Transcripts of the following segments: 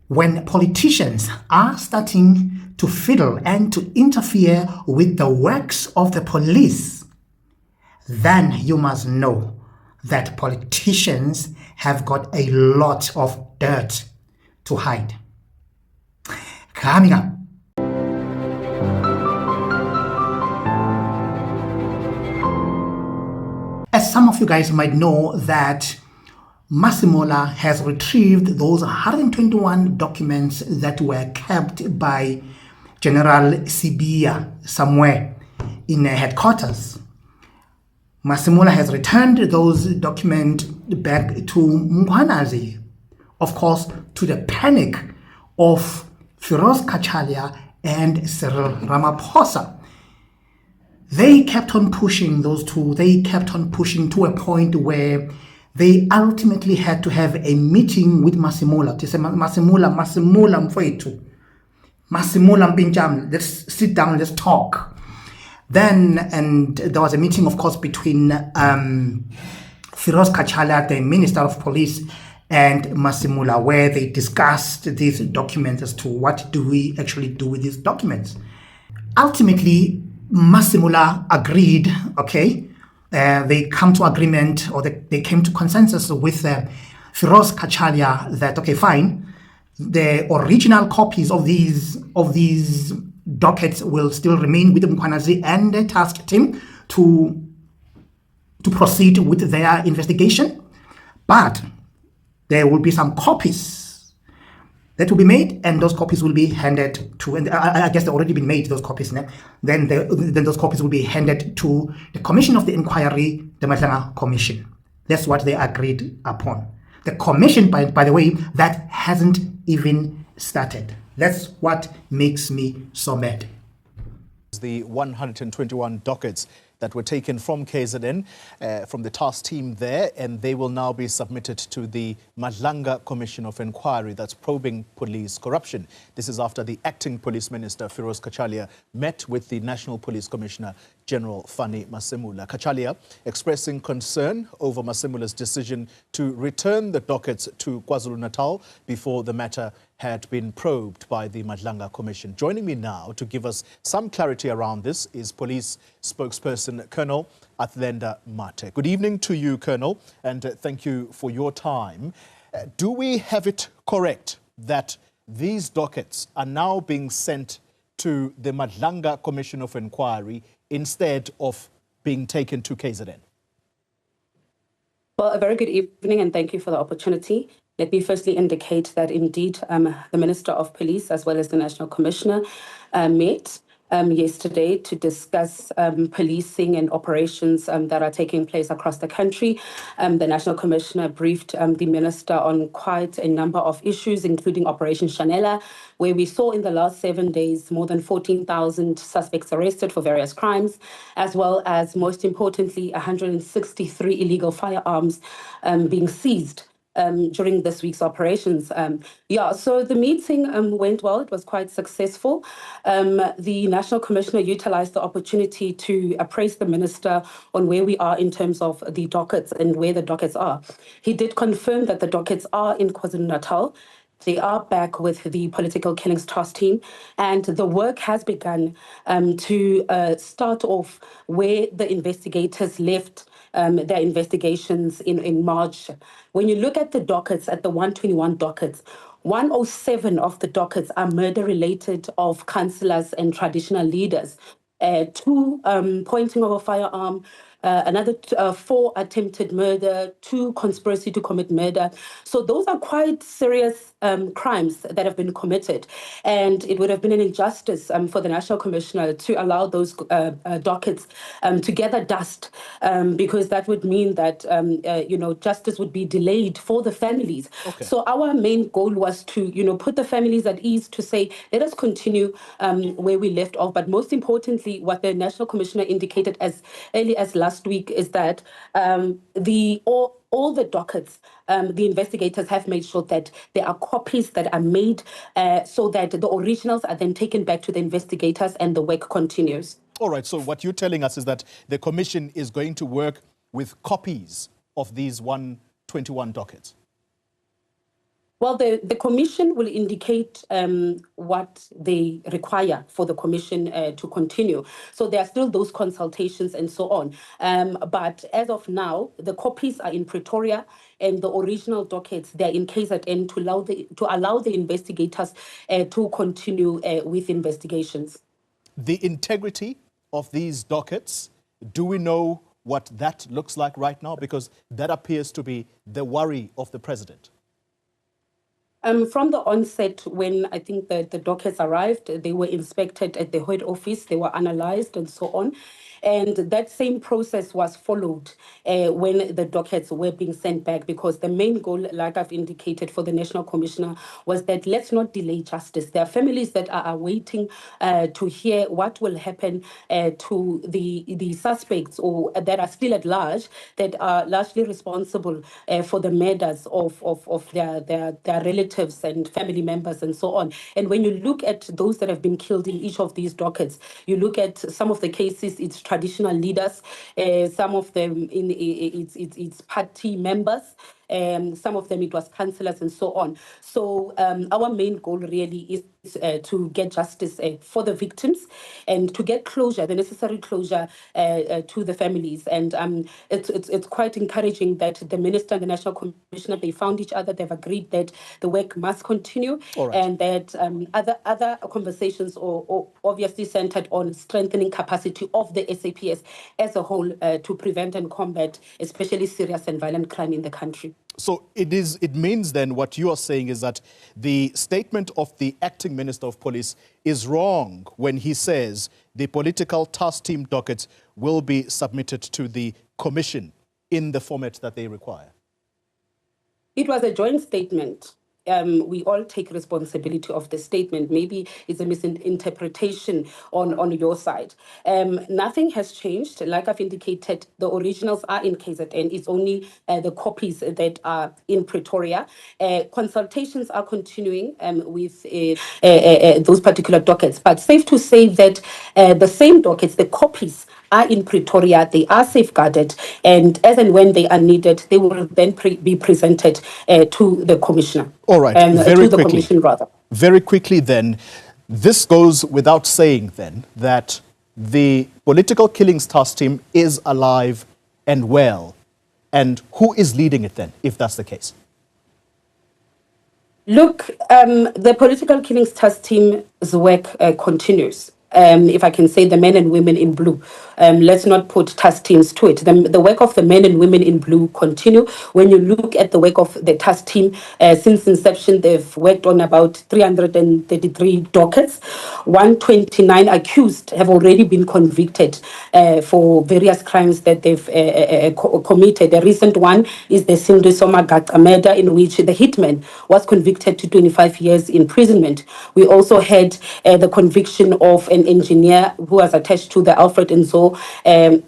when politicians are starting to fiddle and to interfere with the works of the police, then you must know that politicians have got a lot of dirt to hide. Coming up. As some of you guys might know that Masemola has retrieved those 121 documents that were kept by General Sibia somewhere in headquarters. Masemola has returned those documents back to Mkhwanazi, of course, to the panic of Firoz Cachalia and Cyril Ramaphosa. They kept on pushing those two. They kept on pushing to a point where they ultimately had to have a meeting with Masemola to say, Masemola mfowethu, Masemola mpinjam, let's sit down, let's talk. Then, and there was a meeting, of course, between Firoz Cachalia, the Minister of Police, and Masemola, where they discussed these documents as to what do we actually do with these documents. Ultimately, Masemola agreed, okay, they come to agreement, or they came to consensus with Firoz Cachalia that, okay, fine, the original copies of these dockets will still remain with Mkhwanazi, and they tasked him to proceed with their investigation. But there will be some copies that will be made, and those copies will be handed to, and I guess they've already been made, those copies now. Then those copies will be handed to the Commission of the Inquiry, the Madlanga Commission. That's what they agreed upon. The commission, by the way, that hasn't even started. That's what makes me so mad. The 121 dockets that were taken from KZN, from the task team there, and they will now be submitted to the Madlanga Commission of Inquiry that's probing police corruption. This is after the acting police minister, Firoz Cachalia, met with the National Police Commissioner General Fannie Masemola. Cachalia expressing concern over Masemola's decision to return the dockets to KwaZulu-Natal before the matter had been probed by the Madlanga Commission. Joining me now to give us some clarity around this is police spokesperson Colonel Athlenda Mate. Good evening to you, Colonel, and thank you for your time. Do we have it correct that these dockets are now being sent to the Madlanga Commission of Inquiry instead of being taken to KZN? Well, a very good evening, and thank you for the opportunity. Let me firstly indicate that indeed the Minister of Police as well as the National Commissioner met yesterday to discuss policing and operations that are taking place across the country. The National Commissioner briefed the Minister on quite a number of issues, including Operation Shanela, where we saw in the last 7 days more than 14,000 suspects arrested for various crimes, as well as, most importantly, 163 illegal firearms being seized during this week's operations. So the meeting went well. It was quite successful. The National Commissioner utilized the opportunity to appraise the Minister on where we are in terms of the dockets and where the dockets are. He did confirm that the dockets are in KwaZulu-Natal. They are back with the Political Killings Task Team, and the work has begun to start off where the investigators left their investigations in March. When you look at the dockets, at the 121 dockets, 107 of the dockets are murder-related of councillors and traditional leaders. 2 pointing of a firearm, another 4 attempted murder, 2 conspiracy to commit murder. So those are quite serious crimes that have been committed. And it would have been an injustice for the National Commissioner to allow those dockets to gather dust, because that would mean that, justice would be delayed for the families. Okay. So our main goal was to, put the families at ease, to say, let us continue where we left off. But most importantly, what the National Commissioner indicated as early as last week is that all the dockets, the investigators have made sure that there are copies that are made so that the originals are then taken back to the investigators and the work continues. All right, so what you're telling us is that the commission is going to work with copies of these 121 dockets. Well, the commission will indicate what they require for the commission to continue. So there are still those consultations and so on. But as of now, the copies are in Pretoria and the original dockets, they're in KZN to allow the investigators to continue with investigations. The integrity of these dockets, do we know what that looks like right now? Because that appears to be the worry of the president. From the onset, when I think the dockets arrived, they were inspected at the head office, they were analyzed and so on. And that same process was followed when the dockets were being sent back, because the main goal, like I've indicated for the National Commissioner, was that let's not delay justice. There are families that are waiting to hear what will happen to the suspects or that are still at large, that are largely responsible for the murders of their relatives and family members and so on. And when you look at those that have been killed in each of these dockets, you look at some of the cases, it's traditional leaders, some of them it's party members, some of them it was councillors and so on. So our main goal really is to get justice for the victims and to get closure, the necessary closure to the families. And it's quite encouraging that the minister and the National Commissioner, they found each other, they've agreed that the work must continue, and that other conversations are obviously centered on strengthening capacity of the SAPS as a whole to prevent and combat especially serious and violent crime in the country. So it means then what you are saying is that the statement of the acting Minister of Police is wrong when he says the political task team dockets will be submitted to the commission in the format that they require. It was a joint statement. We all take responsibility of the statement. Maybe it's a misinterpretation on your side. Nothing has changed. Like I've indicated, the originals are in KZN. It's only the copies that are in Pretoria. Consultations are continuing with those particular dockets. But safe to say that the same dockets, the copies, are in Pretoria, they are safeguarded, and as and when they are needed, they will then be presented to the commissioner. All right, to the commission, rather. Very quickly then, this goes without saying then that the political killings task team is alive and well. And who is leading it then, if that's the case? Look, the political killings task team's work continues. If I can say, the men and women in blue. Let's not put task teams to it. The work of the men and women in blue continue. When you look at the work of the task team, since inception, they've worked on about 333 dockets. 129 accused have already been convicted for various crimes that they've committed. The recent one is the Sindwe Somagaqa murder, in which the hitman was convicted to 25 years imprisonment. We also had the conviction of an engineer who was attached to the Alfred Nzo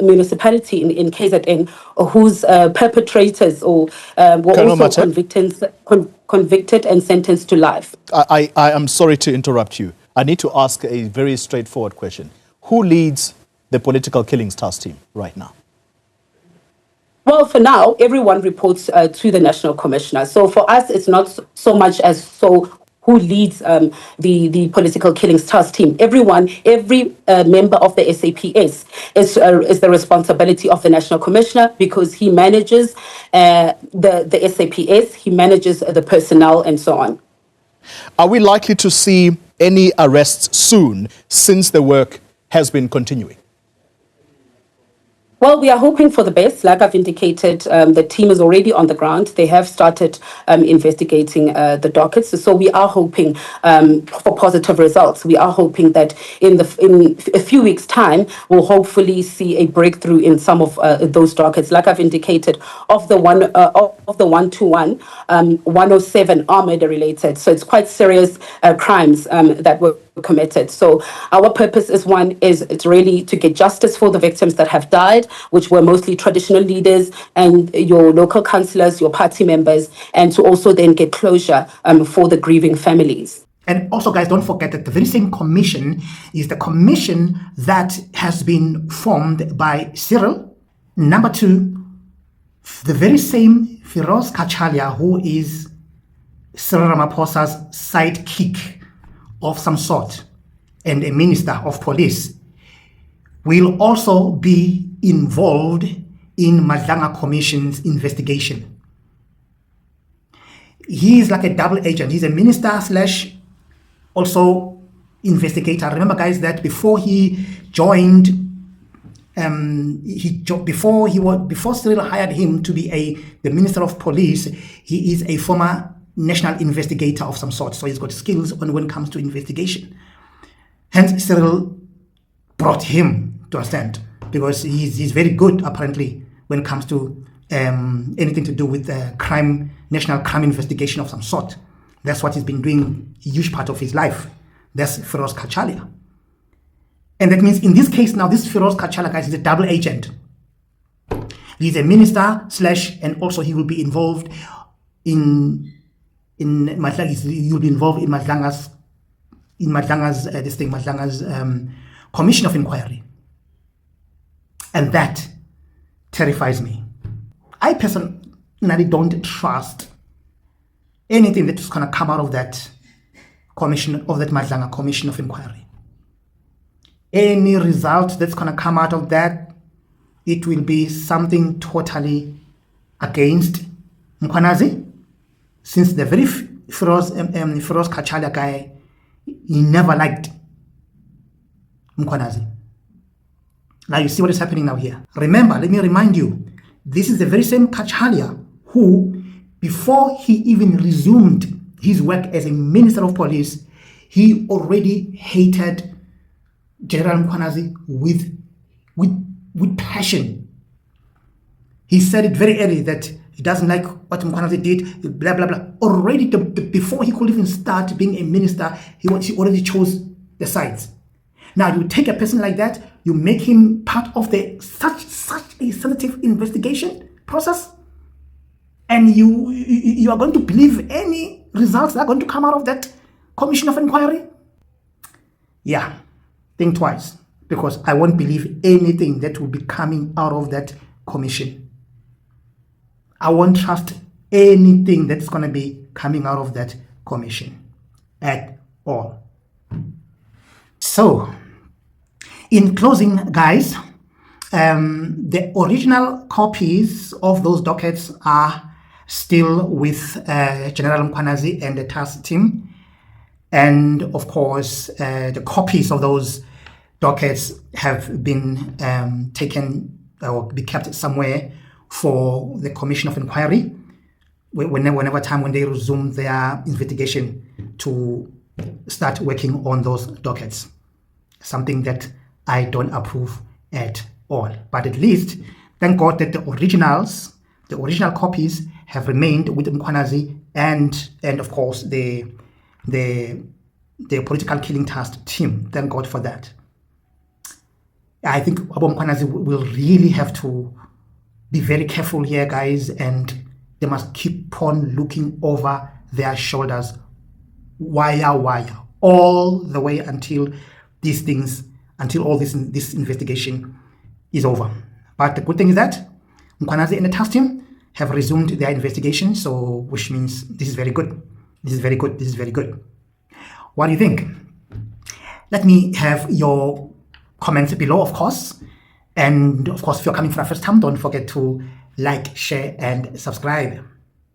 municipality in KZN, whose perpetrators were also convicted and sentenced to life. I am sorry to interrupt you. I need to ask a very straightforward question. Who leads the political killings task team right now? Well, for now, everyone reports to the National Commissioner. So for us, it's not so much as who leads the political killings task team. Every member of the SAPS is the responsibility of the National Commissioner, because he manages the SAPS, he manages the personnel and so on. Are we likely to see any arrests soon, since the work has been continuing? Well, we are hoping for the best. Like I've indicated, the team is already on the ground. They have started investigating the dockets. So we are hoping for positive results. We are hoping that in a few weeks' time, we'll hopefully see a breakthrough in some of those dockets. Like I've indicated, of the 121, 107 are murder related. So it's quite serious crimes that were committed. So our purpose is it's really to get justice for the victims that have died, which were mostly traditional leaders and your local councillors, your party members, and to also then get closure for the grieving families. And also, guys, don't forget that the very same commission is the commission that has been formed by Cyril. Number two, the very same Firoz Cachalia, who is Cyril Ramaphosa's sidekick of some sort and a minister of police will also be involved in Madlanga Commission's investigation. He is like a double agent. He's a minister slash also investigator. Remember, guys, that before he joined, before Cyril hired him to be the minister of police, he is a former national investigator of some sort. So he's got skills when it comes to investigation. Hence, Cyril brought him to understand, because he's very good apparently when it comes to anything to do with national crime investigation of some sort. That's what he's been doing a huge part of his life. That's Firoz Cachalia. And that means in this case now, this Firoz Cachalia, guys, is a double agent. He's a minister slash, and also he will be involved in Madlanga's, you'll be involved in Madlanga's Commission of Inquiry. And that terrifies me. I personally don't trust anything that's going to come out of that Madlanga Commission of Inquiry. Any result that's going to come out of that, it will be something totally against Mkhwanazi, since the very Firoz Cachalia guy, he never liked Mkhwanazi. Now you see what is happening now here. Remember, let me remind you, this is the very same Cachalia who, before he even resumed his work as a minister of police, he already hated General Mkhwanazi with passion. He said it very early that he doesn't like what Mkhwanazi did, blah, blah, blah. Already, before he could even start being a minister, he already chose the sides. Now, you take a person like that, you make him part of such a sensitive investigation process, and you are going to believe any results that are going to come out of that commission of inquiry? Yeah, think twice, because I won't believe anything that will be coming out of that commission. I won't trust anything that's going to be coming out of that commission at all. So, in closing, guys, the original copies of those dockets are still with General Mkhwanazi and the task team. And of course, the copies of those dockets have been taken or be kept somewhere for the Commission of Inquiry whenever time when they resume their investigation to start working on those dockets. Something that I don't approve at all. But at least, thank God that the original copies have remained with Mkhwanazi and of course the political killing task team. Thank God for that. I think Mkhwanazi will really have to be very careful here, guys, and they must keep on looking over their shoulders, wire, all the way until all this investigation is over. But the good thing is that Mkhwanazi and the task team have resumed their investigation, so which means this is very good. This is very good. What do you think? Let me have your comments below, of course. And of course, if you're coming for the first time, don't forget to like, share, and subscribe.